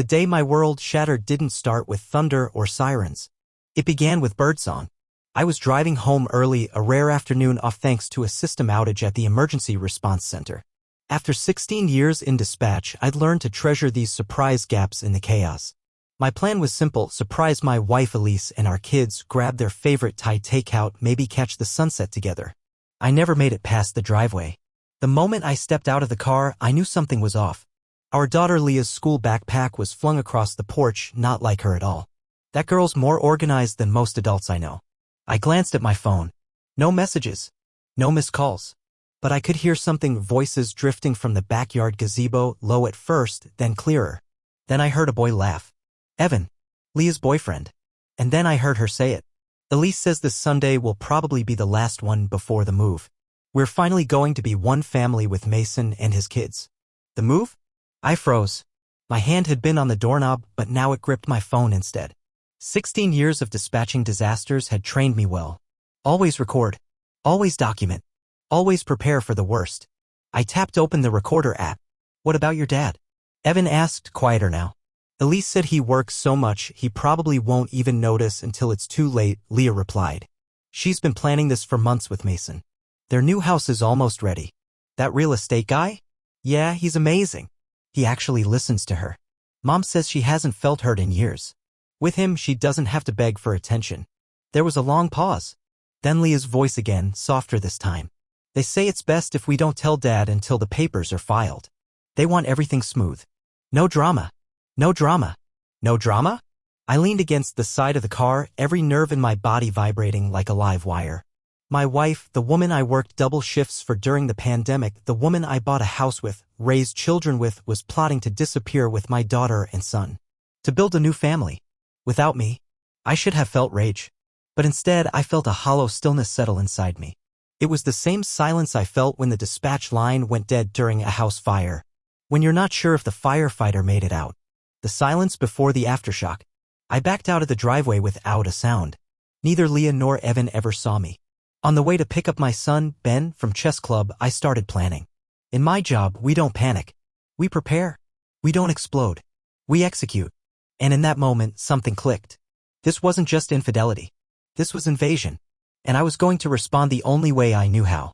The day my world shattered didn't start with thunder or sirens. It began with birdsong. I was driving home early, a rare afternoon off thanks to a system outage at the emergency response center. After 16 years in dispatch, I'd learned to treasure these surprise gaps in the chaos. My plan was simple: surprise my wife Elise and our kids, grab their favorite Thai takeout, maybe catch the sunset together. I never made it past the driveway. The moment I stepped out of the car, I knew something was off. Our daughter Leah's school backpack was flung across the porch, not like her at all. That girl's more organized than most adults I know. I glanced at my phone. No messages. No missed calls. But I could hear something, voices drifting from the backyard gazebo, low at first, then clearer. Then I heard a boy laugh. Evan, Leah's boyfriend. And then I heard her say it. Elise says this Sunday will probably be the last one before the move. We're finally going to be one family with Mason and his kids. The move? I froze. My hand had been on the doorknob, but now it gripped my phone instead. 16 years of dispatching disasters had trained me well. Always record. Always document. Always prepare for the worst. I tapped open the recorder app. What about your dad? Evan asked, quieter now. Elise said he works so much he probably won't even notice until it's too late, Leah replied. She's been planning this for months with Mason. Their new house is almost ready. That real estate guy? Yeah, he's amazing. He actually listens to her. Mom says she hasn't felt heard in years. With him, she doesn't have to beg for attention. There was a long pause. Then Leah's voice again, softer this time. They say it's best if we don't tell Dad until the papers are filed. They want everything smooth. No drama. No drama. No drama? I leaned against the side of the car, every nerve in my body vibrating like a live wire. My wife, the woman I worked double shifts for during the pandemic, the woman I bought a house with, raised children with, was plotting to disappear with my daughter and son. To build a new family. Without me. I should have felt rage. But instead, I felt a hollow stillness settle inside me. It was the same silence I felt when the dispatch line went dead during a house fire. When you're not sure if the firefighter made it out. The silence before the aftershock. I backed out of the driveway without a sound. Neither Leah nor Evan ever saw me. On the way to pick up my son, Ben, from chess club, I started planning. In my job, we don't panic. We prepare. We don't explode. We execute. And in that moment, something clicked. This wasn't just infidelity. This was invasion. And I was going to respond the only way I knew how.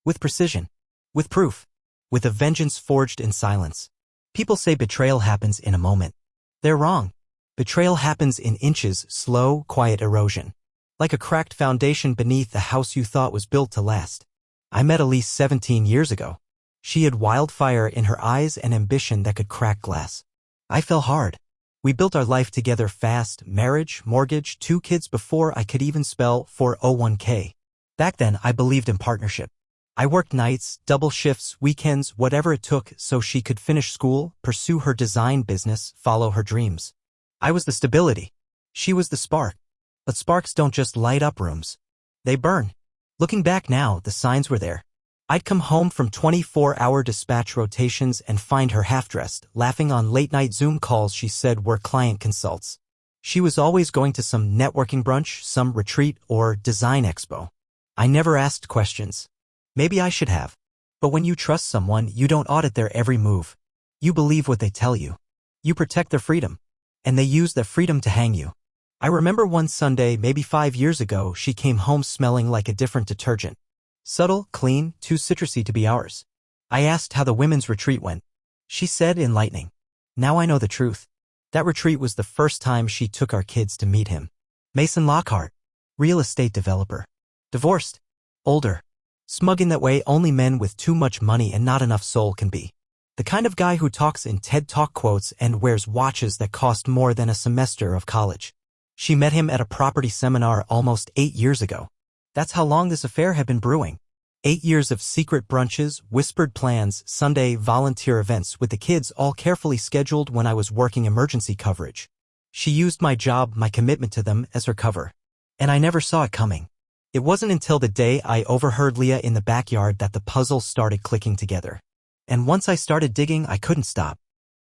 With precision. With proof. With a vengeance forged in silence. People say betrayal happens in a moment. They're wrong. Betrayal happens in inches, slow, quiet erosion. Like a cracked foundation beneath the house you thought was built to last. I met Elise 17 years ago. She had wildfire in her eyes and ambition that could crack glass. I fell hard. We built our life together fast, marriage, mortgage, 2 kids before I could even spell 401k. Back then, I believed in partnership. I worked nights, double shifts, weekends, whatever it took so she could finish school, pursue her design business, follow her dreams. I was the stability. She was the spark. But sparks don't just light up rooms. They burn. Looking back now, the signs were there. I'd come home from 24-hour dispatch rotations and find her half-dressed, laughing on late-night Zoom calls she said were client consults. She was always going to some networking brunch, some retreat, or design expo. I never asked questions. Maybe I should have. But when you trust someone, you don't audit their every move. You believe what they tell you. You protect their freedom. And they use their freedom to hang you. I remember one Sunday, maybe 5 years ago, she came home smelling like a different detergent. Subtle, clean, too citrusy to be ours. I asked how the women's retreat went. She said, enlightening. Now I know the truth. That retreat was the first time she took our kids to meet him. Mason Lockhart. Real estate developer. Divorced. Older. Smug in that way only men with too much money and not enough soul can be. The kind of guy who talks in TED Talk quotes and wears watches that cost more than a semester of college. She met him at a property seminar almost 8 years ago. That's how long this affair had been brewing. 8 years of secret brunches, whispered plans, Sunday volunteer events with the kids all carefully scheduled when I was working emergency coverage. She used my job, my commitment to them, as her cover. And I never saw it coming. It wasn't until the day I overheard Leah in the backyard that the puzzle started clicking together. And once I started digging, I couldn't stop.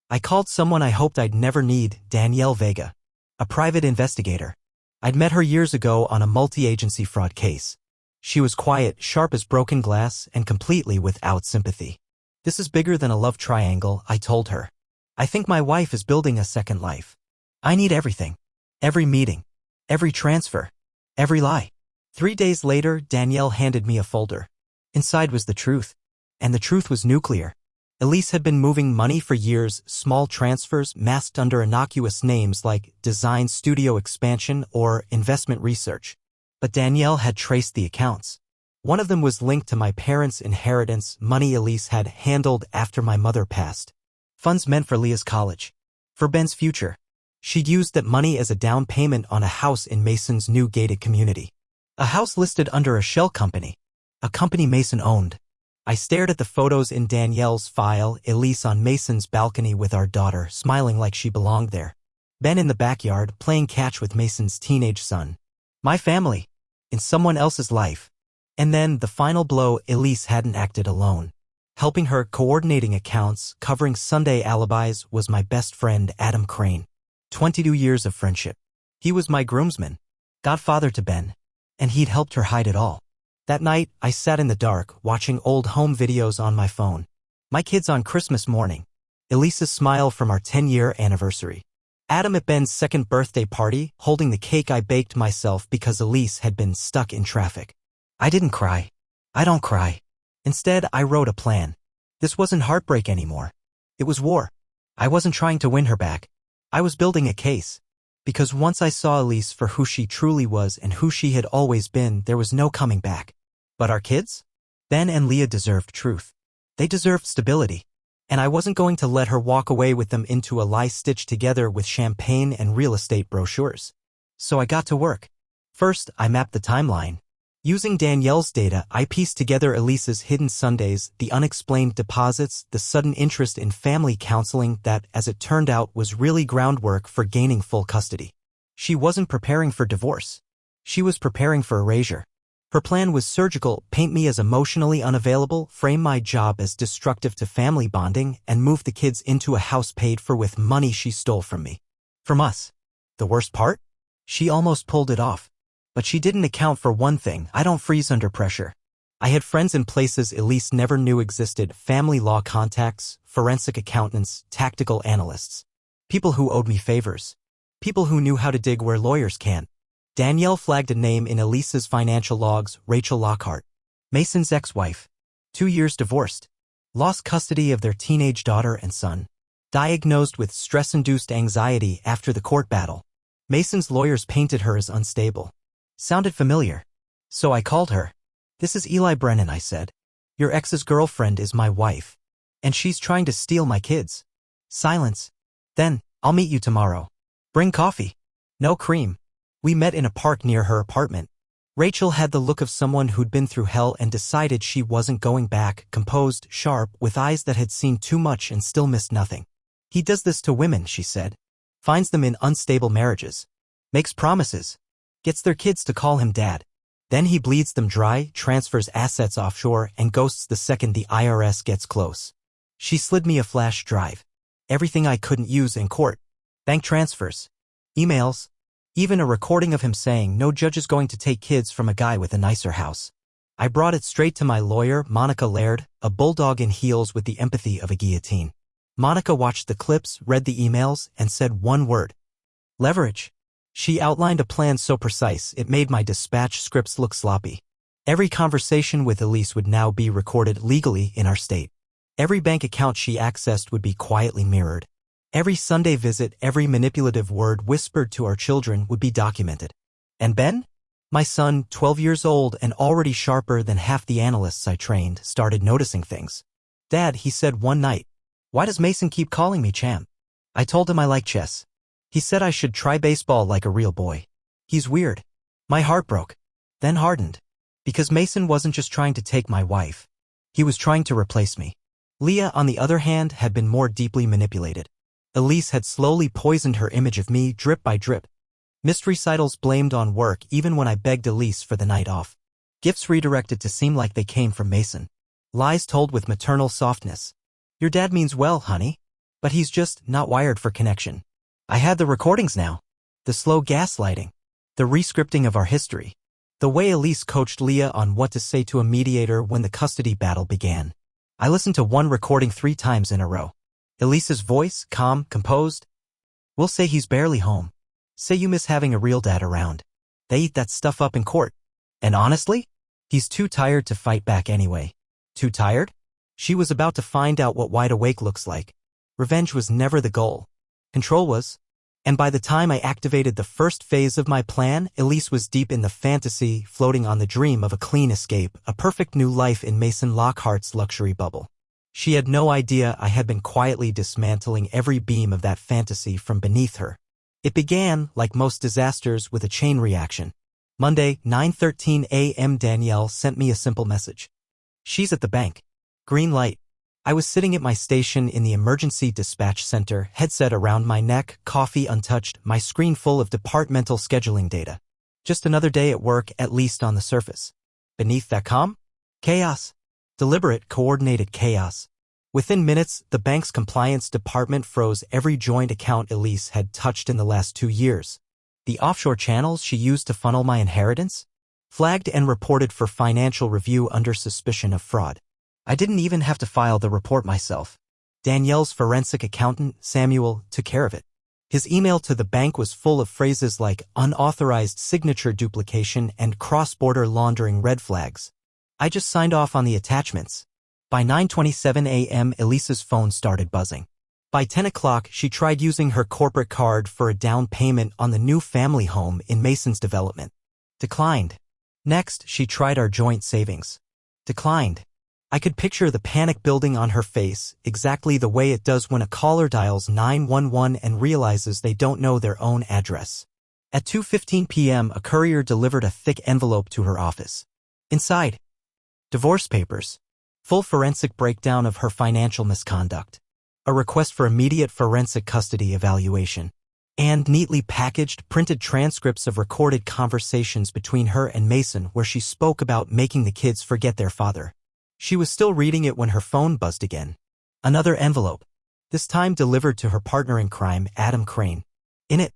I called someone I hoped I'd never need, Danielle Vega. A private investigator. I'd met her years ago on a multi-agency fraud case. She was quiet, sharp as broken glass, and completely without sympathy. This is bigger than a love triangle, I told her. I think my wife is building a second life. I need everything. Every meeting. Every transfer. Every lie. 3 days later, Danielle handed me a folder. Inside was the truth. And the truth was nuclear. Elise had been moving money for years, small transfers masked under innocuous names like design studio expansion or investment research. But Danielle had traced the accounts. One of them was linked to my parents' inheritance, money Elise had handled after my mother passed. Funds meant for Leah's college. For Ben's future. She'd used that money as a down payment on a house in Mason's new gated community. A house listed under a shell company. A company Mason owned. I stared at the photos in Danielle's file, Elise on Mason's balcony with our daughter, smiling like she belonged there. Ben in the backyard, playing catch with Mason's teenage son. My family. In someone else's life. And then, the final blow, Elise hadn't acted alone. Helping her, coordinating accounts, covering Sunday alibis, was my best friend, Adam Crane. 22 years of friendship. He was my groomsman. Godfather to Ben. And he'd helped her hide it all. That night, I sat in the dark, watching old home videos on my phone. My kids on Christmas morning. Elise's smile from our 10-year anniversary. Adam at Ben's second birthday party, holding the cake I baked myself because Elise had been stuck in traffic. I didn't cry. I don't cry. Instead, I wrote a plan. This wasn't heartbreak anymore. It was war. I wasn't trying to win her back. I was building a case. Because once I saw Elise for who she truly was and who she had always been, there was no coming back. But our kids? Ben and Leah deserved truth. They deserved stability. And I wasn't going to let her walk away with them into a lie stitched together with champagne and real estate brochures. So I got to work. First, I mapped the timeline. Using Danielle's data, I pieced together Elise's hidden Sundays, the unexplained deposits, the sudden interest in family counseling that, as it turned out, was really groundwork for gaining full custody. She wasn't preparing for divorce. She was preparing for erasure. Her plan was surgical: paint me as emotionally unavailable, frame my job as destructive to family bonding, and move the kids into a house paid for with money she stole from me. From us. The worst part? She almost pulled it off. But she didn't account for one thing: I don't freeze under pressure. I had friends in places Elise never knew existed: family law contacts, forensic accountants, tactical analysts. People who owed me favors. People who knew how to dig where lawyers can't. Danielle flagged a name in Elise's financial logs: Rachel Lockhart. Mason's ex-wife. 2 years divorced. Lost custody of their teenage daughter and son. Diagnosed with stress-induced anxiety after the court battle. Mason's lawyers painted her as unstable. Sounded familiar. So I called her. "This is Eli Brennan," I said. "Your ex's girlfriend is my wife. And she's trying to steal my kids." Silence. Then, "I'll meet you tomorrow. Bring coffee." No cream. We met in a park near her apartment. Rachel had the look of someone who'd been through hell and decided she wasn't going back, composed, sharp, with eyes that had seen too much and still missed nothing. "He does this to women," she said. "Finds them in unstable marriages. Makes promises. Gets their kids to call him dad. Then he bleeds them dry, transfers assets offshore, and ghosts the second the IRS gets close." She slid me a flash drive. Everything I couldn't use in court. Bank transfers. Emails. Even a recording of him saying no judge is going to take kids from a guy with a nicer house. I brought it straight to my lawyer, Monica Laird, a bulldog in heels with the empathy of a guillotine. Monica watched the clips, read the emails, and said one word: leverage. She outlined a plan so precise it made my dispatch scripts look sloppy. Every conversation with Elise would now be recorded legally in our state. Every bank account she accessed would be quietly mirrored. Every Sunday visit, every manipulative word whispered to our children would be documented. And Ben? My son, 12 years old and already sharper than half the analysts I trained, started noticing things. "Dad," he said one night, "why does Mason keep calling me champ?" I told him I like chess. He said I should try baseball like a real boy. He's weird. My heart broke. Then hardened. Because Mason wasn't just trying to take my wife. He was trying to replace me. Leah, on the other hand, had been more deeply manipulated. Elise had slowly poisoned her image of me, drip by drip. Missed recitals blamed on work even when I begged Elise for the night off. Gifts redirected to seem like they came from Mason. Lies told with maternal softness. "Your dad means well, honey. But he's just not wired for connection." I had the recordings now. The slow gaslighting. The rescripting of our history. The way Elise coached Leah on what to say to a mediator when the custody battle began. I listened to one recording 3 times in a row. Elise's voice, calm, composed. We'll say he's barely home. Say you miss having a real dad around. They eat that stuff up in court. And honestly, he's too tired to fight back anyway. Too tired? She was about to find out what wide awake looks like. Revenge was never the goal. Control was. And by the time I activated the first phase of my plan, Elise was deep in the fantasy, floating on the dream of a clean escape, a perfect new life in Mason Lockhart's luxury bubble. She had no idea I had been quietly dismantling every beam of that fantasy from beneath her. It began, like most disasters, with a chain reaction. Monday, 9:13 a.m. Danielle sent me a simple message. She's at the bank. Green light. I was sitting at my station in the emergency dispatch center, headset around my neck, coffee untouched, my screen full of departmental scheduling data. Just another day at work, at least on the surface. Beneath that calm? Chaos. Deliberate, coordinated chaos. Within minutes, the bank's compliance department froze every joint account Elise had touched in the last 2 years. The offshore channels she used to funnel my inheritance? Flagged and reported for financial review under suspicion of fraud. I didn't even have to file the report myself. Danielle's forensic accountant, Samuel, took care of it. His email to the bank was full of phrases like unauthorized signature duplication and cross-border laundering red flags. I just signed off on the attachments. By 9:27 a.m., Elise's phone started buzzing. By 10 o'clock, she tried using her corporate card for a down payment on the new family home in Mason's development. Declined. Next, she tried our joint savings. Declined. I could picture the panic building on her face, exactly the way it does when a caller dials 911 and realizes they don't know their own address. At 2:15 p.m., a courier delivered a thick envelope to her office. Inside, divorce papers. Full forensic breakdown of her financial misconduct. A request for immediate forensic custody evaluation. And neatly packaged, printed transcripts of recorded conversations between her and Mason where she spoke about making the kids forget their father. She was still reading it when her phone buzzed again. Another envelope. This time delivered to her partner in crime, Adam Crane. In it,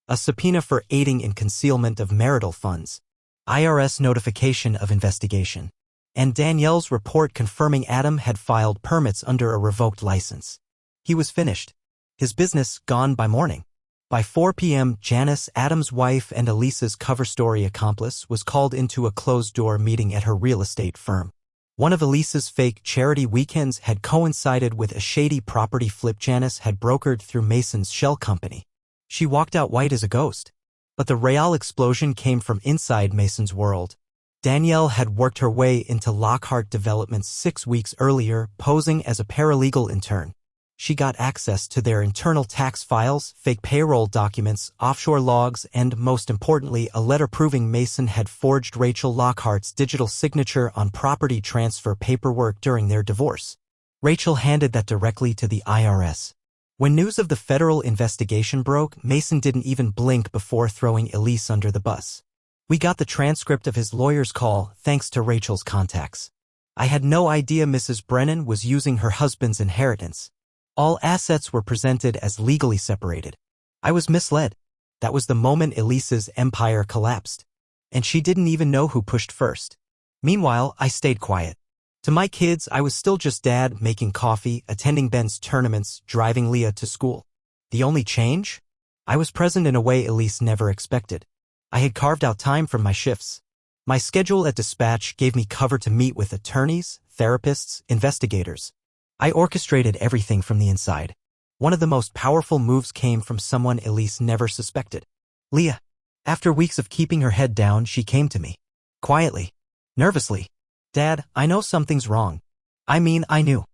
a subpoena for aiding in concealment of marital funds. IRS notification of investigation. And Danielle's report confirming Adam had filed permits under a revoked license. He was finished. His business gone by morning. By 4 p.m., Janice, Adam's wife and Elise's cover story accomplice, was called into a closed-door meeting at her real estate firm. One of Elise's fake charity weekends had coincided with a shady property flip Janice had brokered through Mason's shell company. She walked out white as a ghost. But the real explosion came from inside Mason's world. Danielle had worked her way into Lockhart Developments 6 weeks earlier, posing as a paralegal intern. She got access to their internal tax files, fake payroll documents, offshore logs, and, most importantly, a letter proving Mason had forged Rachel Lockhart's digital signature on property transfer paperwork during their divorce. Rachel handed that directly to the IRS. When news of the federal investigation broke, Mason didn't even blink before throwing Elise under the bus. We got the transcript of his lawyer's call, thanks to Rachel's contacts. I had no idea Mrs. Brennan was using her husband's inheritance. All assets were presented as legally separated. I was misled. That was the moment Elise's empire collapsed. And she didn't even know who pushed first. Meanwhile, I stayed quiet. To my kids, I was still just dad, making coffee, attending Ben's tournaments, driving Leah to school. The only change? I was present in a way Elise never expected. I had carved out time from my shifts. My schedule at dispatch gave me cover to meet with attorneys, therapists, investigators. I orchestrated everything from the inside. One of the most powerful moves came from someone Elise never suspected. Leah. After weeks of keeping her head down, she came to me. Quietly. Nervously. Dad, I know something's wrong. I mean, I knew.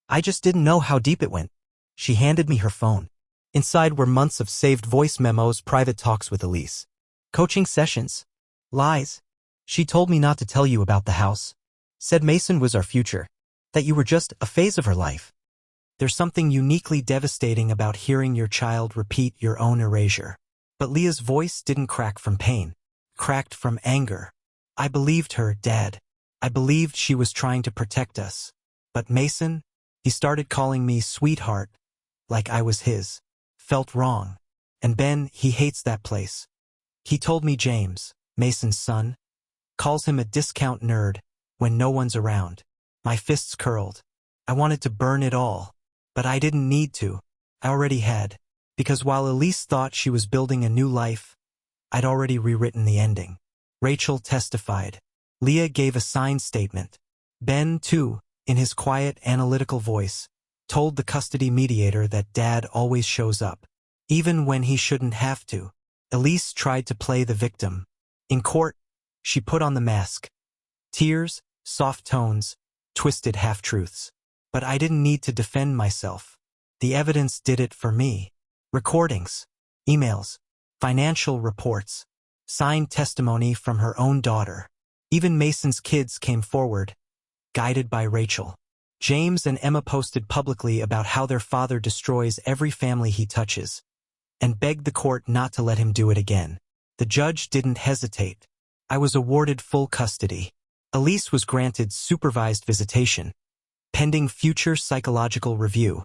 I just didn't know how deep it went. She handed me her phone. Inside were months of saved voice memos, private talks with Elise. Coaching sessions. Lies. She told me not to tell you about the house. Said Mason was our future. That you were just a phase of her life. There's something uniquely devastating about hearing your child repeat your own erasure. But Leah's voice didn't crack from pain. Cracked from anger. I believed her, Dad. I believed she was trying to protect us. But Mason, he started calling me sweetheart, like I was his. Felt wrong. And Ben, he hates that place. He told me James, Mason's son, calls him a discount nerd when no one's around. My fists curled. I wanted to burn it all. But I didn't need to. I already had. Because while Elise thought she was building a new life, I'd already rewritten the ending. Rachel testified. Leah gave a signed statement. Ben, too, in his quiet, analytical voice, told the custody mediator that Dad always shows up, even when he shouldn't have to. Elise tried to play the victim. In court, she put on the mask. Tears, soft tones, twisted half-truths. But I didn't need to defend myself. The evidence did it for me. Recordings, emails, financial reports, signed testimony from her own daughter. Even Mason's kids came forward, guided by Rachel. James and Emma posted publicly about how their father destroys every family he touches, and begged the court not to let him do it again. The judge didn't hesitate. I was awarded full custody. Elise was granted supervised visitation, pending future psychological review.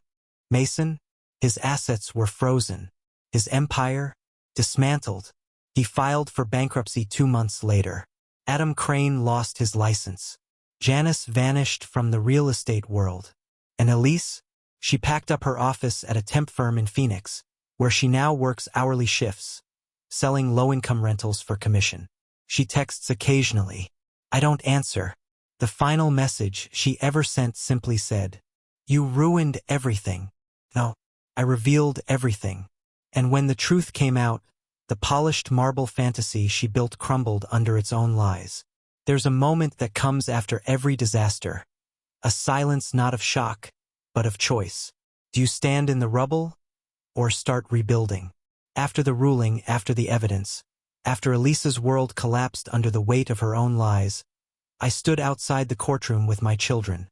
Mason, his assets were frozen. His empire, dismantled. He filed for bankruptcy 2 months later. Adam Crane lost his license. Janice vanished from the real estate world. And Elise, she packed up her office at a temp firm in Phoenix, where she now works hourly shifts, selling low-income rentals for commission. She texts occasionally. I don't answer. The final message she ever sent simply said, "You ruined everything." No, I revealed everything. And when the truth came out, the polished marble fantasy she built crumbled under its own lies. There's a moment that comes after every disaster. A silence not of shock, but of choice. Do you stand in the rubble, or start rebuilding? After the ruling, after the evidence, after Elisa's world collapsed under the weight of her own lies, I stood outside the courtroom with my children,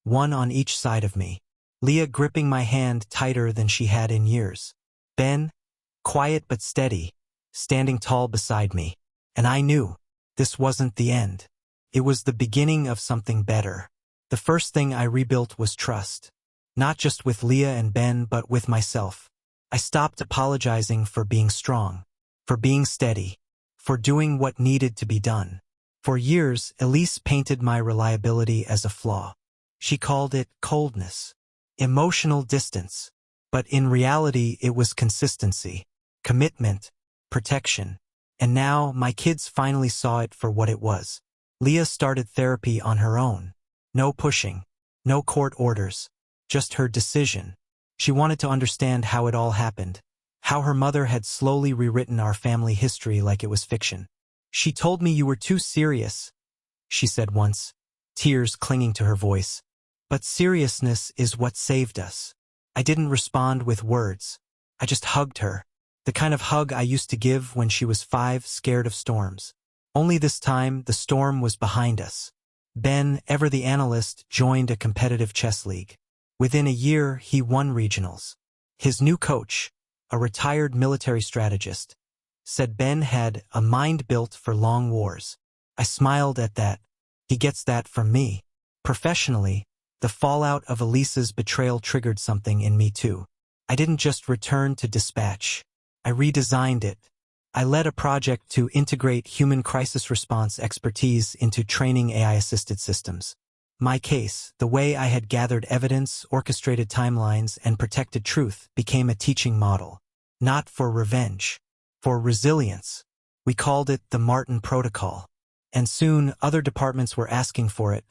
one on each side of me. Leah gripping my hand tighter than she had in years. Ben, quiet but steady, standing tall beside me. And I knew this wasn't the end. It was the beginning of something better. The first thing I rebuilt was trust. Not just with Leah and Ben, but with myself. I stopped apologizing for being strong, for being steady, for doing what needed to be done. For years, Elise painted my reliability as a flaw. She called it coldness, emotional distance. But in reality, it was consistency, commitment, protection. And now, my kids finally saw it for what it was. Leah started therapy on her own. No pushing, no court orders, just her decision. She wanted to understand how it all happened, how her mother had slowly rewritten our family history like it was fiction. "She told me you were too serious," she said once, tears clinging to her voice. "But seriousness is what saved us." I didn't respond with words. I just hugged her, the kind of hug I used to give when she was 5, scared of storms. Only this time, the storm was behind us. Ben, ever the analyst, joined a competitive chess league. Within a year, he won regionals. His new coach, a retired military strategist, said Ben had a mind built for long wars. I smiled at that. He gets that from me. Professionally, the fallout of Elisa's betrayal triggered something in me too. I didn't just return to dispatch. I redesigned it. I led a project to integrate human crisis response expertise into training AI-assisted systems. My case, the way I had gathered evidence, orchestrated timelines, and protected truth, became a teaching model. Not for revenge, for resilience. We called it the Martin Protocol. And soon, other departments were asking for it.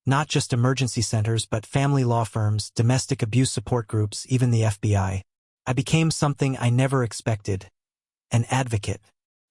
Not just emergency centers, but family law firms, domestic abuse support groups, even the FBI. I became something I never expected. An advocate.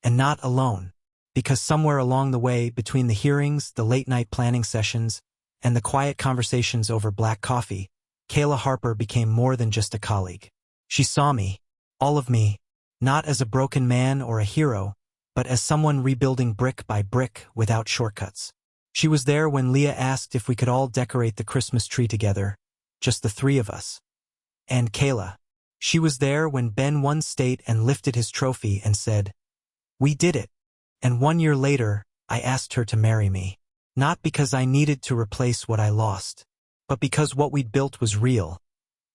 And not alone. Because somewhere along the way, between the hearings, the late-night planning sessions, and the quiet conversations over black coffee, Kayla Harper became more than just a colleague. She saw me, all of me, not as a broken man or a hero, but as someone rebuilding brick by brick without shortcuts. She was there when Leah asked if we could all decorate the Christmas tree together, just the 3 of us. And Kayla. She was there when Ben won state and lifted his trophy and said, "We did it." And 1 year later, I asked her to marry me. Not because I needed to replace what I lost, but because what we'd built was real,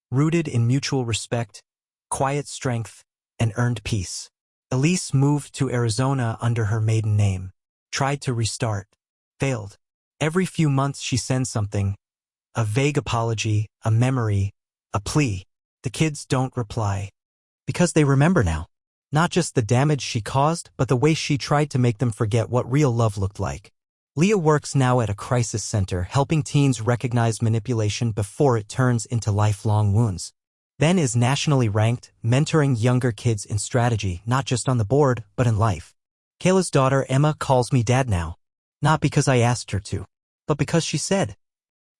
rooted in mutual respect, quiet strength, and earned peace. Elise moved to Arizona under her maiden name, tried to restart, failed. Every few months she sends something, a vague apology, a memory, A plea. The kids don't reply. Because they remember now. Not just the damage she caused, but the way she tried to make them forget what real love looked like. Leah works now at a crisis center, helping teens recognize manipulation before it turns into lifelong wounds. Ben is nationally ranked, mentoring younger kids in strategy, not just on the board, but in life. Kayla's daughter, Emma, calls me dad now. Not because I asked her to, but because she said,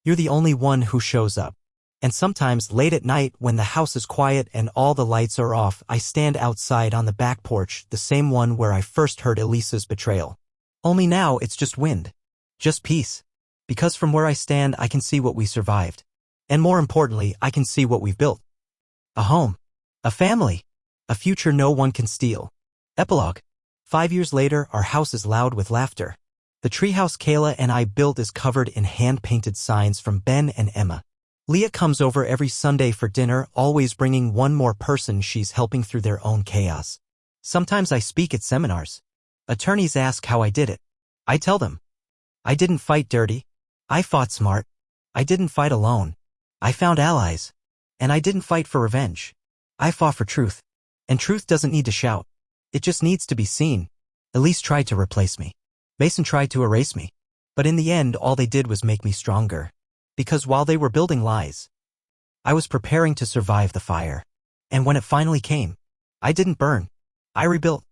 "You're the only one who shows up." And sometimes late at night when the house is quiet and all the lights are off, I stand outside on the back porch, the same one where I first heard Elisa's betrayal. Only now it's just wind. Just peace. Because from where I stand I can see what we survived. And more importantly, I can see what we've built. A home. A family. A future no one can steal. Epilogue. 5 years later, our house is loud with laughter. The treehouse Kayla and I built is covered in hand-painted signs from Ben and Emma. Leah comes over every Sunday for dinner, always bringing one more person she's helping through their own chaos. Sometimes I speak at seminars. Attorneys ask how I did it. I tell them, I didn't fight dirty. I fought smart. I didn't fight alone. I found allies. And I didn't fight for revenge. I fought for truth. And truth doesn't need to shout. It just needs to be seen. Elise tried to replace me. Mason tried to erase me. But in the end, all they did was make me stronger. Because while they were building lies, I was preparing to survive the fire. And when it finally came, I didn't burn. I rebuilt.